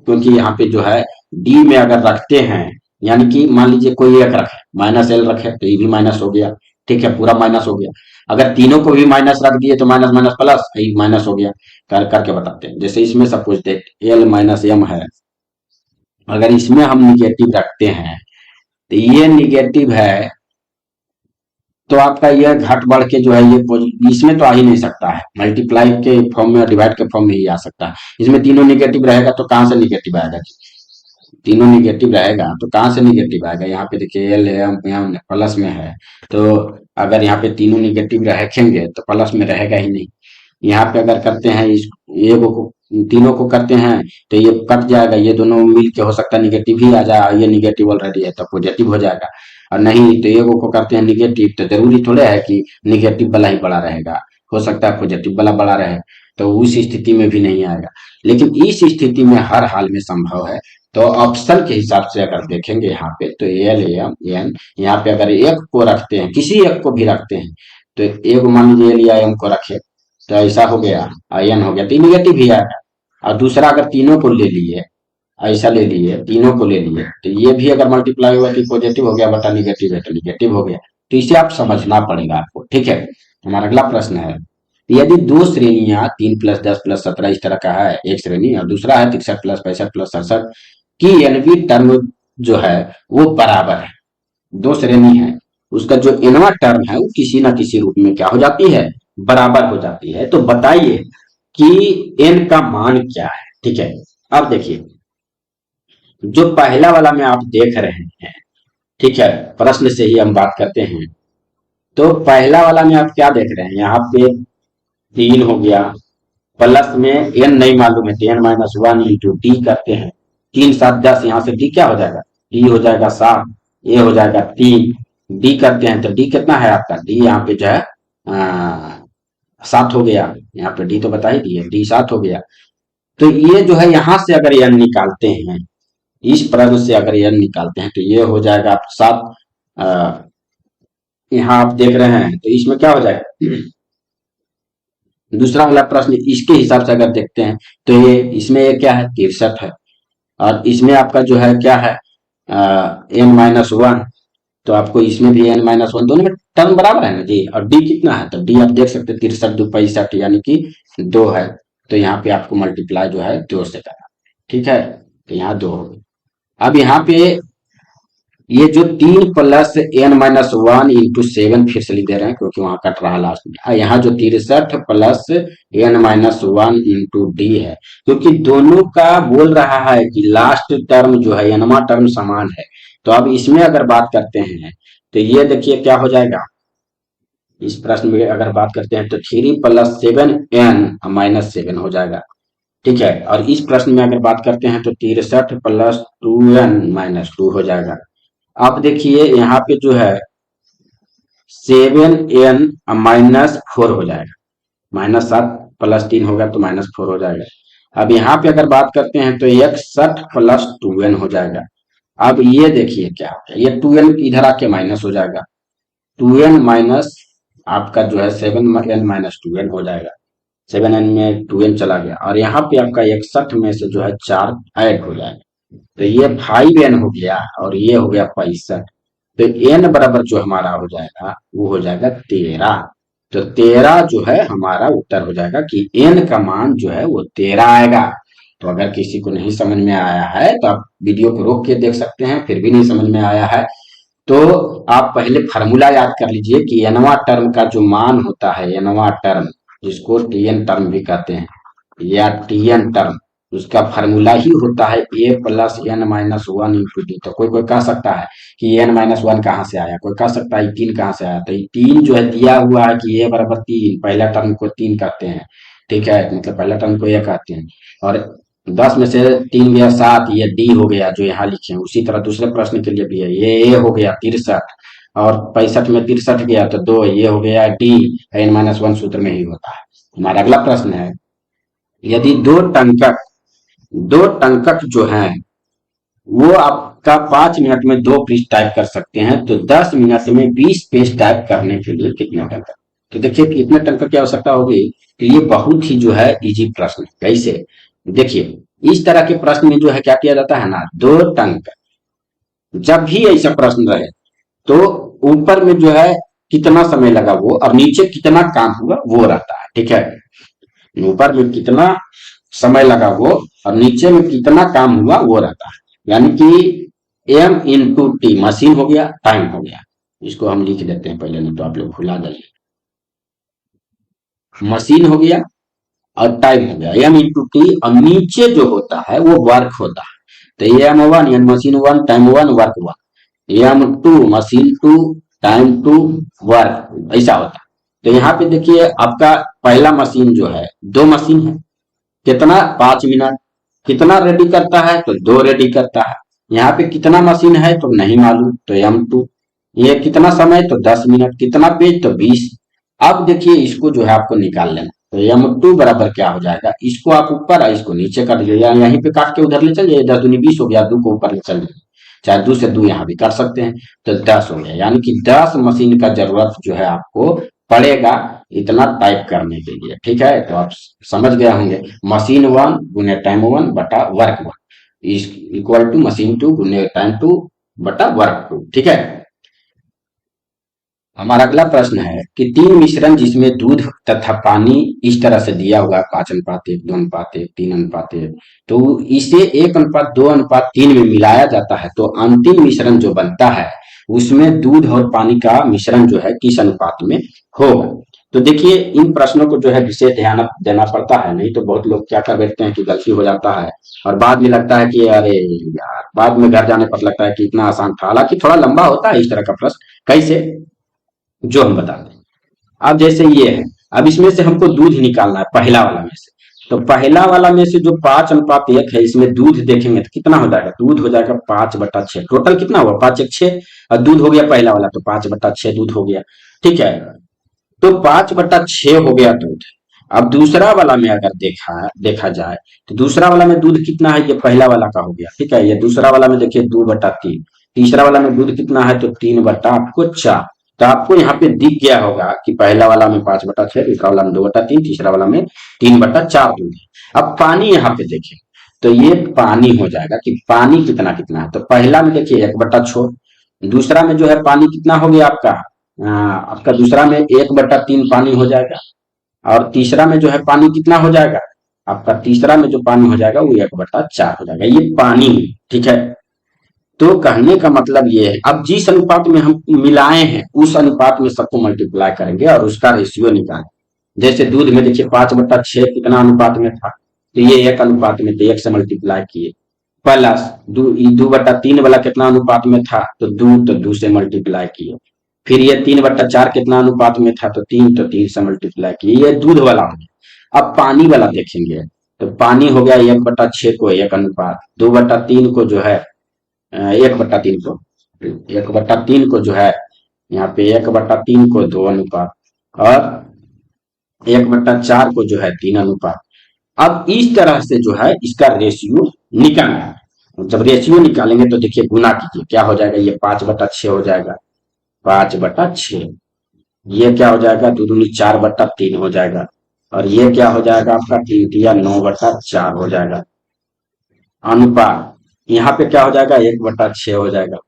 क्योंकि यहाँ पे जो है डी में अगर रखते हैं, यानी कि मान लीजिए कोई एक रखे, -L रखे, तो ये भी माइनस हो गया, ठीक है, पूरा माइनस हो गया। अगर तीनों को भी माइनस रख दिए तो माइनस माइनस प्लस, ये माइनस हो गया। करके बताते हैं, जैसे इसमें सपोज देख एल माइनस एम है, अगर इसमें हम निगेटिव रखते हैं तो ये निगेटिव है, तो आपका ये घट बढ़ के जो है ये इसमें तो आ ही नहीं सकता है, मल्टीप्लाई के फॉर्म में और डिवाइड के फॉर्म में ही आ सकता है। इसमें तीनों निगेटिव रहेगा तो कहां से निगेटिव आएगा, तीनों निगेटिव रहेगा तो कहां से निगेटिव आएगा। यहाँ पे देखिए एल एम प्लस में है, तो अगर यहाँ पे तीनों निगेटिव रखेंगे तो प्लस में रहेगा ही नहीं। यहाँ पे अगर करते हैं इस ये को तीनों को करते हैं तो ये कट जाएगा, ये दोनों मिल के हो सकता है निगेटिव ही आ जाए, ये निगेटिव ऑलरेडी है तो पॉजिटिव हो जाएगा। और नहीं तो ये को करते हैं निगेटिव, तो जरूरी थोड़े है कि निगेटिव वाला ही बड़ा रहेगा, हो सकता है पॉजिटिव वाला बड़ा रहे, तो उस स्थिति में भी नहीं आएगा। लेकिन इस स्थिति में हर हाल में संभव है। तो ऑप्शन के हिसाब से अगर देखेंगे यहाँ पे, तो एल एम एन, यहाँ पे अगर एक को रखते हैं, किसी एक को भी रखते हैं, तो एक मान लीजिए एल या एम को रखे, तो ऐसा हो गया, आयन हो गया, तो निगेटिव ही आएगा। और दूसरा अगर तीनों को ले लिए, ऐसा ले लिए, तीनों को ले लिए, तो ये भी अगर मल्टीप्लाई हुआ तो पॉजिटिव हो गया, बटा निगेटिव है तो निगेटिव हो गया। तो इसे आप समझना पड़ेगा आपको, ठीक है। हमारा अगला प्रश्न है, यदि दो श्रेणियां 3 + 10 + 17 इस तरह का है एक श्रेणी, और दूसरा है 63 + 65 + 67 की एनवी टर्म जो है वो बराबर है, दो श्रेणी है, उसका जो एनवा टर्म है वो किसी ना किसी रूप में क्या हो जाती है, बराबर हो जाती है। तो बताइए कि एन का मान क्या है, ठीक है। अब देखिए, जो पहला वाला में आप देख रहे हैं, ठीक है, प्रश्न से ही हम बात करते हैं। तो पहला वाला में आप क्या देख रहे हैं, यहाँ पे 3 हो गया, प्लस में एन नहीं मालूम है तो n-1 इंटू डी करते हैं, 3 7 10, यहाँ से डी क्या हो जाएगा, डी हो जाएगा 7, ए हो जाएगा 3, डी करते हैं तो डी कितना है आपका, डी यहाँ पे जो है 7 हो गया, यहाँ पे डी तो बता ही दिए, डी 7 हो गया। तो ये जो है यहाँ से अगर एन निकालते हैं, इस प्रश्न से अगर एन निकालते हैं, तो ये हो जाएगा आप 7, यहाँ आप देख रहे हैं तो इसमें क्या हो जाएगा, दूसरा वाला प्रश्न इसके हिसाब से अगर देखते हैं तो ये इसमें ये क्या है 63 है, और इसमें आपका जो है क्या है n-1, तो आपको इसमें भी n-1 दोनों में टर्म बराबर है ना जी, और डी कितना है तो डी आप देख सकते हैं 63 2 65 यानी कि 2 है, तो यहाँ पे आपको मल्टीप्लाई जो है 2 से करना, ठीक है, तो यहाँ 2 हो गया। अब यहाँ पे ये जो 3 + n-1 फिर से लिख दे रहे हैं क्योंकि वहां कट रहा लास्ट में, यहाँ जो 63 + n-1 डी है, क्योंकि दोनों का बोल रहा है कि लास्ट टर्म जो है एनवा टर्म समान है। तो अब इसमें अगर बात करते हैं तो ये देखिए क्या हो जाएगा, इस प्रश्न में अगर बात करते हैं तो 3 + 7n-7 हो जाएगा, ठीक है, और इस प्रश्न में अगर बात करते हैं तो 63 + 2n-2 हो जाएगा। अब देखिए यहाँ पे जो है 7n-4 हो जाएगा, -7 + 3 होगा तो -4 हो जाएगा। अब यहाँ पे अगर बात करते हैं तो 61 + 2n हो जाएगा। अब ये देखिए क्या हो गया, ये 2n इधर आके माइनस हो जाएगा, 2n माइनस आपका जो है 7n - 2n हो जाएगा, 7n में 2n चला गया, और यहाँ पे आपका 61 में से जो है 4 ऐड हो जाएगा, तो ये 5n हो गया और ये हो गया 65, तो n बराबर जो हमारा हो जाएगा वो हो जाएगा 13, तो 13 जो है हमारा उत्तर हो जाएगा कि n का मान जो है वो 13 आएगा। तो अगर किसी को नहीं समझ में आया है तो आप वीडियो को रोक के देख सकते हैं, फिर भी नहीं समझ में आया है तो आप पहले फार्मूला याद कर लीजिए कि एनवा टर्म का जो मान होता है, एनवा टर्म जिसको टीएन टर्म भी कहते हैं या टीएन टर्म, उसका फार्मूला ही होता है a + n-1 × d। तो कोई कोई कह सकता है कि n-1 कहाँ से आया, कोई कह सकता है 3 कहाँ से आया, तो 3 जो है दिया हुआ है कि a बराबर 3, पहला टर्म को 3 कहते हैं, ठीक है, मतलब पहला टर्म को ये कहते हैं, और 10 में से 3 गया 7, ये डी हो गया जो यहाँ लिखे हैं। उसी तरह दूसरे प्रश्न के लिए भी है, ये ए हो गया 63, और 65 में 63 गया तो 2, ये हो गया डी, n-1 सूत्र में ही होता है। हमारा अगला प्रश्न है, यदि दो टंकक जो हैं वो आपका 5 मिनट में 2 पृष्ठ टाइप कर सकते हैं, तो 10 मिनट में 20 पेज टाइप करने के लिए कितने टंकक, तो देखिए कितने टंकक की आवश्यकता होगी, तो ये बहुत ही जो है इजी प्रश्न है। कैसे, देखिए इस तरह के प्रश्न में जो है क्या किया जाता है ना, दो टंक, जब भी ऐसा प्रश्न रहे तो ऊपर में जो है कितना समय लगा वो और नीचे कितना काम हुआ वो रहता है, ठीक है, ऊपर में कितना समय लगा वो और नीचे में कितना काम हुआ वो रहता है, यानी कि m × t मशीन हो गया, टाइम हो गया, इसको हम लिख देते हैं पहले, नहीं तो आप लोग भुला जाइए, मशीन हो गया और टाइम हो गया m × t, और नीचे जो होता है वो वर्क होता है, तो m1 यानी machine 1, time 1, work 1, m2 machine 2, time 2, work, ऐसा होता है। तो यहाँ पे देखिए आपका पहला मशीन जो है, दो मशीन है, कितना 5 मिनट, कितना रेडी करता है तो 2 रेडी करता है, यहाँ पे कितना मशीन है तो नहीं मालूम तो m2, ये कितना समय तो 10 मिनट, कितना पेज तो 20। अब देखिए इसको जो है आपको निकाल लेना, तो m2 बराबर क्या हो जाएगा, इसको आप ऊपर और इसको नीचे कर लीजिए, या यहीं पे काट के उधर ले चलिए, 10 दूनी 20 हो गया, 2 को ऊपर ले चल जाइए, चाहे 2 से 2 यहाँ भी कर सकते हैं, तो 10 हो गया, यानी कि 10 मशीन का जरूरत जो है आपको पड़ेगा इतना टाइप करने के लिए, ठीक है, तो आप समझ गए होंगे, मशीन 1 गुने टाइम 1 बटा work 1 is equal to machine 2 गुने टाइम 2 बटा वर्क 2, ठीक है। हमारा अगला प्रश्न है कि 3 मिश्रण जिसमें दूध तथा पानी इस तरह से दिया हुआ है, 5:1, 2:1, 3:1, तो इसे 1:2:3 में मिलाया जाता है, तो अंतिम मिश्रण जो बनता है उसमें दूध और पानी का मिश्रण जो है किस अनुपात में होगा। तो देखिए इन प्रश्नों को जो है विशेष ध्यान देना पड़ता है, नहीं तो बहुत लोग क्या कर बैठते हैं कि गलती हो जाता है और बाद में लगता है कि अरे यार, बाद में घर जाने पर लगता है कि इतना आसान था, हालांकि थोड़ा लंबा होता है इस तरह का प्रश्न। कैसे, जो हम बताते हैं, अब जैसे ये है, अब इसमें से हमको दूध निकालना है पहला वाला में से, तो पहला वाला में से जो 5:1 है इसमें दूध देखेंगे तो कितना हो जाएगा, दूध हो जाएगा 5/6, टोटल कितना हुआ 5×1 6, और दूध हो गया पहला वाला तो 5/6 दूध हो गया, ठीक है, तो 5/6 हो गया दूध। अब दूसरा वाला में अगर देखा जाए तो दूसरा वाला में दूध कितना है, ये पहला वाला का हो गया, ठीक है, ये दूसरा वाला में देखिए 2/3, तीसरा वाला में दूध कितना है तो 3/4, तो आपको यहाँ पे दिख गया होगा कि पहला वाला में 5/6, दूसरा वाला में 2/3, तीसरा वाला में 3/4 दूंगे। अब पानी यहाँ पे देखिए, तो ये पानी हो जाएगा कि पानी कितना कितना है। तो पहला में देखिए 1/6, दूसरा में जो है पानी कितना हो गया आपका, आपका दूसरा में 1/3 पानी हो जाएगा, और तीसरा में जो है पानी कितना हो जाएगा, आपका तीसरा में जो पानी हो जाएगा वो 1/4 हो जाएगा। ये पानी है, ठीक है। तो कहने का मतलब ये है, अब जिस अनुपात में हम मिलाए हैं उस अनुपात में सबको मल्टीप्लाई करेंगे और उसका रेशियो निकालें। जैसे दूध में देखिए 5/6 कितना अनुपात में था, तो ये 1 अनुपात में, तो 1 से मल्टीप्लाई किए। प्लस 2/3 वाला कितना अनुपात में था, तो 2 से मल्टीप्लाई किए। फिर ये 3/4 कितना अनुपात में था, तो 3 से मल्टीप्लाई किए। ये दूध वाला हो गया। अब पानी वाला देखेंगे, तो पानी हो गया 1/6 को 1 अनुपात, 2/3 को जो है 1/3 को, 1/3 को जो है यहाँ पे 1/3 को 2 अनुपात, और 1/4 को जो है 3 अनुपात। अब इस तरह से जो है इसका रेशियो निकालना है। जब रेशियो निकालेंगे तो देखिए गुना कीजिए, क्या हो जाएगा, ये 5/6 हो जाएगा, 5/6। ये क्या हो जाएगा, 2 दूनी 4/3 हो जाएगा, और ये क्या हो जाएगा आपका 3 9/4 हो जाएगा। अनुपात यहाँ पे क्या हो जाएगा, 1/6 हो जाएगा,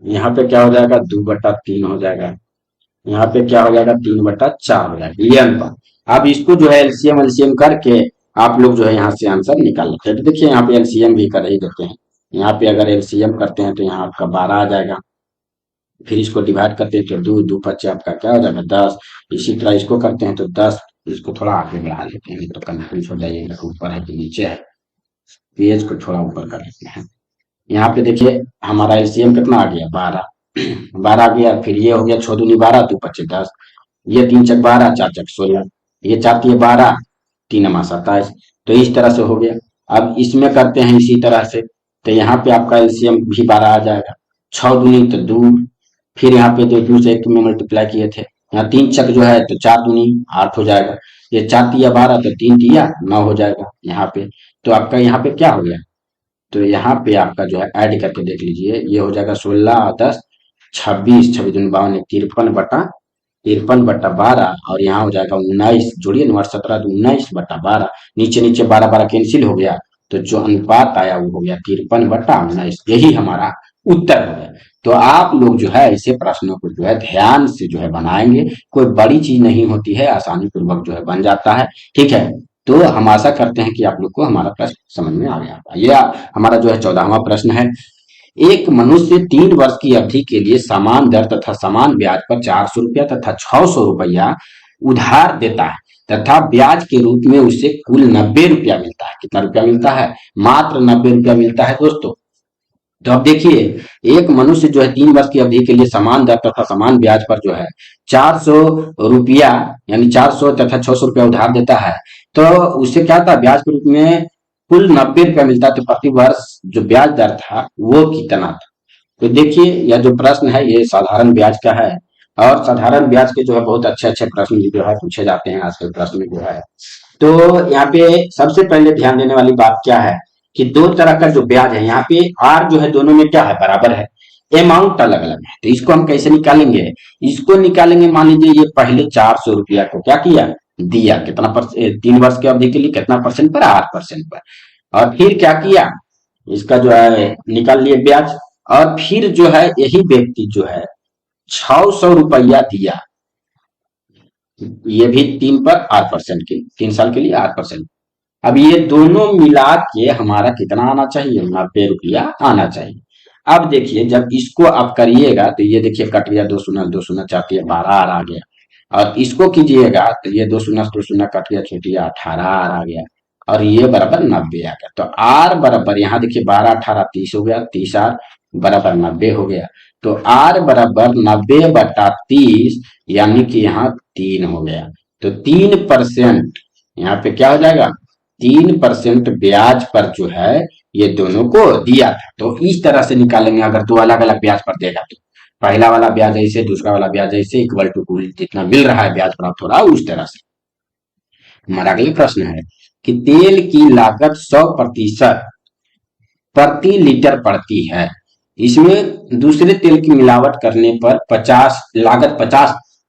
यहाँ पे क्या हो जाएगा 2/3 हो जाएगा, यहाँ पे क्या हो जाएगा 3/4 हो जाएगा, ये अनुपात। अब इसको जो है एलसीएम एलसीएम करके आप लोग जो है यहाँ से आंसर निकाल लेते हैं। तो देखिए यहाँ पे एलसीएम भी कर ही देते हैं। यहाँ पे अगर एलसीएम करते हैं तो यहाँ आपका 12 आ जाएगा। फिर इसको डिवाइड करते हैं तो 2 2 5 आपका क्या हो जाएगा 10। इसी तरह इसको करते हैं तो 10। इसको थोड़ा आगे बढ़ा लेते हैं तो कंफ्यूज हो जाइएगा ऊपर है कि नीचे है। पेज को थोड़ा ऊपर कर लेते हैं। यहाँ पे देखिए हमारा एलसीएम कितना आ गया 12। 12 आ गया। फिर ये हो गया 6 दूनी 12, 2 5 10, ये 3 छक 12, 4 छक 16, ये 4 तिये 12, 3 नमा 27। तो इस तरह से हो गया। अब इसमें करते हैं इसी तरह से, तो यहाँ पे आपका एलसीएम भी 12 आ जाएगा। 6 दूनी तो 2, फिर यहाँ पे 2 से 1 में मल्टीप्लाई किए थे, यहाँ 3 छक जो है तो 4 दूनी 8 हो जाएगा। ये 4 तिया 12 तो 3 तिया 9 हो जाएगा यहाँ पे। तो आपका यहाँ पे क्या हो गया, तो यहाँ पे आपका जो है ऐड करके देख लीजिए, ये हो जाएगा 16 10 26, 26 दूनी 52, 53/12, और यहाँ हो जाएगा 19, जोड़िए 9 8 17 19/12, नीचे नीचे 12 12 कैंसिल हो गया, तो जो अनुपात आया वो हो गया 53/19। यही हमारा उत्तर हो गया। तो आप लोग जो है ऐसे प्रश्नों को जो है ध्यान से जो है बनाएंगे, कोई बड़ी चीज नहीं होती है, आसानी पूर्वक जो है बन जाता है, ठीक है। तो हम आशा करते हैं कि आप लोग को हमारा प्रश्न समझ में आ गया होगा। यह हमारा जो है 14वां प्रश्न है। एक मनुष्य 3 वर्ष की अवधि के लिए समान दर तथा समान ब्याज पर 400 रुपया तथा 600 रुपया उधार देता है तथा ब्याज के रूप में उसे कुल 90 रुपया मिलता है। कितना रुपया मिलता है, मात्र 90 रुपया मिलता है दोस्तों। तो अब देखिए एक मनुष्य जो है 3 वर्ष की अवधि के लिए समान दर तथा समान ब्याज पर जो है 400 रुपया, यानी 400 तथा 600 रुपया उधार देता है, तो उससे क्या था, ब्याज के रूप में कुल 90 रुपया मिलता है। तो प्रति वर्ष जो ब्याज दर था वो कितना था। तो देखिए यह जो प्रश्न है ये साधारण ब्याज का है, और साधारण ब्याज के जो है बहुत अच्छे अच्छे प्रश्न जो है पूछे जाते हैं आज के प्रश्न में जो है। तो यहाँ पे सबसे पहले ध्यान देने वाली बात क्या है कि दो तरह का जो ब्याज है, यहाँ पे आर जो है दोनों में क्या है, बराबर है, अमाउंट अलग अलग है। तो इसको हम कैसे निकालेंगे, इसको निकालेंगे, मान लीजिए ये पहले 400 रुपया को क्या किया, दिया, कितना 3 वर्ष की अवधि के लिए कितना परसेंट पर, 8% पर, और फिर क्या किया, इसका जो है निकाल लिए ब्याज, और फिर जो है यही व्यक्ति जो है 600 रुपया दिया, ये भी 3 पर 8% के, 3 साल के लिए 8%। अब ये दोनों मिला के हमारा कितना आना चाहिए, 90 रुपया आना चाहिए। अब देखिए जब इसको आप करिएगा तो ये देखिए कट गया, 2 शून्य 12 आ गया, और इसको कीजिएगा तो ये 2 शून्य कट गया, छोटिया 18 आ गया, और ये बराबर 90 आ गया। तो आर बराबर यहाँ देखिए 12 18 30 हो गया, 30 आर बराबर 90 हो गया। तो आर बराबर 90/30, यानी कि यहाँ 3 हो गया। तो 3% यहाँ पे क्या हो जाएगा, 3% ब्याज पर जो है ये दोनों को दिया था। तो इस तरह से निकालेंगे, अगर दो अलग अलग ब्याज पर देगा तो पहला वाला ब्याज ऐसे, दूसरा वाला ब्याज ऐसे, इक्वल टू कुल जितना मिल रहा है ब्याज प्राप्त हो रहा है उस तरह से। हमारा अगला प्रश्न है कि तेल की लागत 100% प्रति लीटर पड़ती है, इसमें दूसरे तेल की मिलावट करने पर 50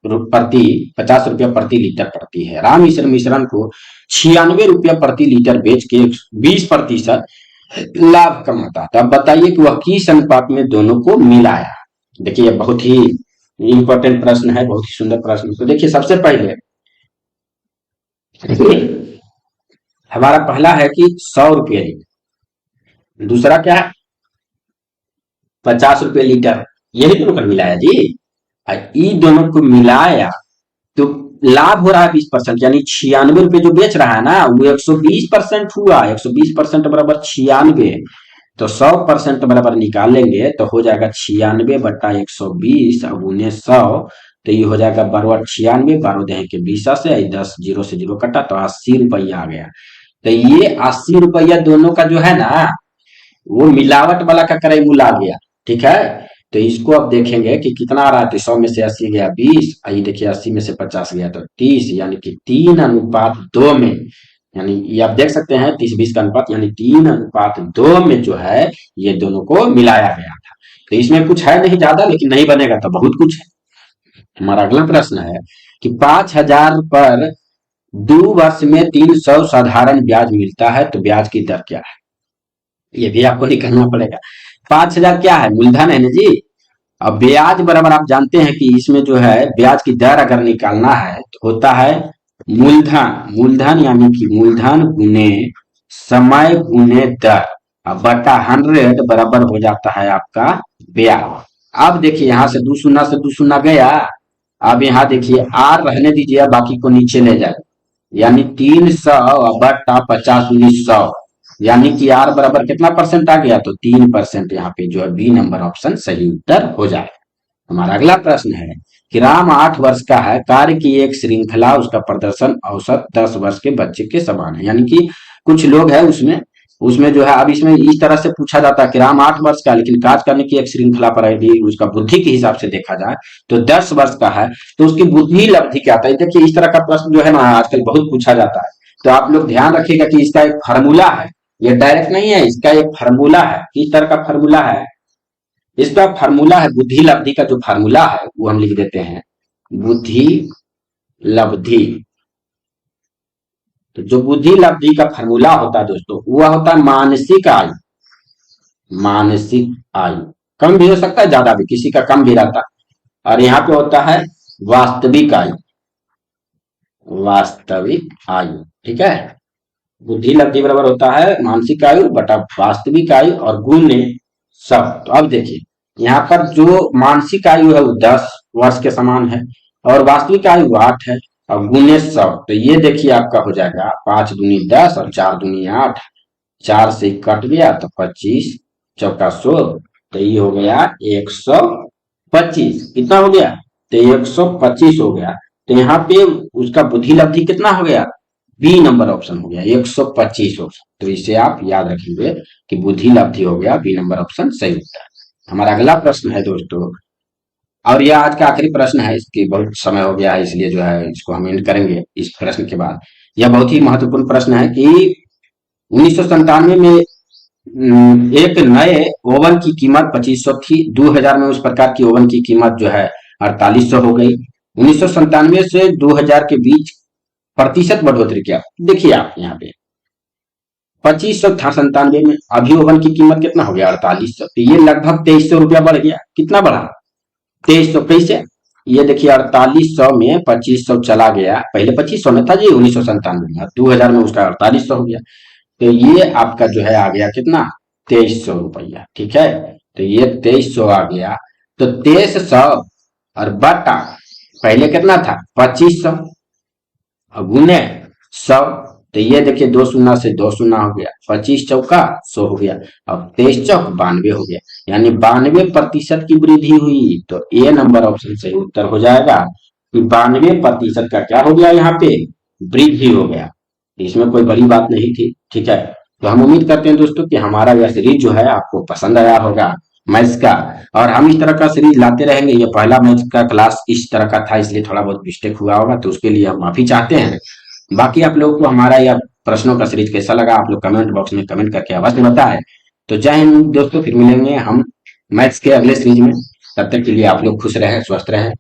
रुपया प्रति लीटर पड़ती है। राम मिश्र मिश्रण को 96 रुपया प्रति लीटर बेच के 20% लाभ कमाता है। तो अब बताइए कि वह किस अनुपात में दोनों को मिलाया। देखिए बहुत ही इंपॉर्टेंट प्रश्न है, बहुत ही सुंदर प्रश्न। तो देखिए सबसे पहले हमारा पहला है कि 100 रुपये लीटर, दूसरा क्या है 50 रुपये लीटर, यही दोनों का मिलाया जी। इन दोनों को मिलाया तो लाभ हो रहा है 20%, यानी 96 रुपये जो बेच रहा है ना वो 120% हुआ। 120% बराबर 96, तो 100% बराबर निकालेंगे तो हो जाएगा 96/120 गुने 100, तो ये हो जाएगा 12/96, 12 से 10 जीरो से जीरो कटा तो 80 रुपया आ गया। तो ये 80 रुपया दोनों का जो है ना वो मिलावट वाला का कराई आ गया। ठीक है, तो इसको अब देखेंगे कि कितना आ रहा है। तो 100 में से 80 गया 20, ये देखिए 80 में से 50 गया तो 30, यानी कि 3:2 में, यानी ये आप देख सकते हैं 30-20 का अनुपात, यानी 3:2 में जो है ये दोनों को मिलाया गया था। तो इसमें कुछ है नहीं ज्यादा, लेकिन नहीं बनेगा तो बहुत कुछ है। हमारा अगला प्रश्न है कि 5,000 पर 2 वर्ष में 300 साधारण ब्याज मिलता है तो ब्याज की दर क्या है, ये भी आपको निकालना पड़ेगा। 5,000 क्या है, मूलधन है ना जी। अब ब्याज बराबर आप जानते हैं कि इसमें जो है ब्याज की दर अगर निकालना है तो होता है मूलधन, मूलधन यानी कि मूलधन गुने समय गुने दर, अब बटा 100 बराबर हो जाता है आपका ब्याज। अब देखिए यहां से 2 शून्य गया। अब यहाँ देखिए आर रहने दीजिए, बाकी को नीचे ले जाए, यानी 300 बटा 50 1900, यानी कि आर बराबर कितना परसेंट आ गया, तो 3%। यहाँ पे जो है बी नंबर ऑप्शन सही उत्तर हो जाए। हमारा अगला प्रश्न है कि राम 8 वर्ष का है, कार्य की एक श्रृंखला, उसका प्रदर्शन औसत 10 वर्ष के बच्चे के समान है। यानी कि कुछ लोग हैं उसमें उसमें जो है, अब इसमें इस तरह से पूछा जाता है कि राम 8 वर्ष का है, लेकिन कार्य करने की एक श्रृंखला पर यदि उसका बुद्धि के हिसाब से देखा जाए तो 10 वर्ष का है, तो उसकी बुद्धि लब्धि क्या आता है। देखिए इस तरह का प्रश्न जो है ना आजकल बहुत पूछा जाता है। तो आप लोग ध्यान रखिएगा कि इसका एक फार्मूला है, ये डायरेक्ट नहीं है, इसका एक फार्मूला है। किस तरह का फार्मूला है, इसका फार्मूला है बुद्धि लब्धि का जो फार्मूला है वो हम लिख देते हैं बुद्धि लब्धि। तो जो बुद्धि लब्धि का फार्मूला होता है दोस्तों वो होता है मानसिक आयु। मानसिक आयु कम भी हो सकता है, ज्यादा भी, किसी का कम भी रहता है। और यहाँ पे होता है वास्तविक आयु, वास्तविक आयु। ठीक है, बुद्धि लब्धि बराबर होता है मानसिक आयु बटा वास्तविक आयु और गुणे सब। तो अब देखिए यहाँ पर जो मानसिक आयु है वो 10 वर्ष के समान है और वास्तविक आयु 8 है और गुणे सब। तो ये देखिए आपका हो जाएगा 5 दूनी 10 और 4 दूनी 8, 4 से कट गया तो 25 चौका 100, तो ये हो गया 125। कितना हो गया, तो 125 हो गया। तो यहाँ पे उसका बुद्धि लब्धि कितना हो गया, बी नंबर ऑप्शन हो गया 125 ऑप्शन। तो इसे आप याद रखेंगे कि बुद्धि लब्धि हो गया बी नंबर ऑप्शन सही उत्तर। हमारा अगला प्रश्न है दोस्तों, और यह आज का आखिरी प्रश्न है, इसकी बहुत समय हो गया है इसलिए जो है इसको हम एंड करेंगे इस प्रश्न के बाद। यह बहुत ही महत्वपूर्ण प्रश्न है कि 1997 में एक नए ओवन की कीमत 2500 थी, 2000 में उस प्रकार की ओवन की कीमत जो है 4800 हो गई। 1997 से 2000 के बीच प्रतिशत बढ़ोतरी किया। देखिए आप यहाँ पे 2500 था 97 में, अभी ओवन की कीमत कितना हो गया 4800, तो ये लगभग 2300 रुपया बढ़ गया। कितना बढ़ा, 2300। कैसे, ये देखिए 4800 में 2500 चला गया, पहले 2500 में था जी 1997 में, 2000 में उसका 4800 हो गया। तो ये आपका जो है आ गया कितना 2300 रुपया। ठीक है, तो ये 2300 आ गया। तो 2300 और बटा पहले कितना था 2500 और गुने 100, तो ये देखिए 2 शून्य से 2 शून्य हो गया, 25 चौका 100 हो गया, अब 23 चौक 92 हो गया, यानी 92% की वृद्धि हुई। तो ए नंबर ऑप्शन सही उत्तर हो जाएगा कि 92% का क्या हो गया, यहाँ पे वृद्धि हो गया। इसमें कोई बड़ी बात नहीं थी। ठीक है, तो हम उम्मीद करते हैं दोस्तों कि हमारा यह सीरीज जो है आपको पसंद आया होगा मैथ्स का, और हम इस तरह का सीरीज लाते रहेंगे। ये पहला मैथ्स का क्लास इस तरह का था, इसलिए थोड़ा बहुत मिस्टेक हुआ होगा, तो उसके लिए हम माफी चाहते हैं। बाकी आप लोगों को हमारा यह प्रश्नों का सीरीज कैसा लगा आप लोग कमेंट बॉक्स में कमेंट करके अवश्य बताएं। तो जय हिंद दोस्तों, फिर मिलेंगे हम मैथ्स के अगले सीरीज में। तब तक के लिए आप लोग खुश रहे, स्वस्थ रहे।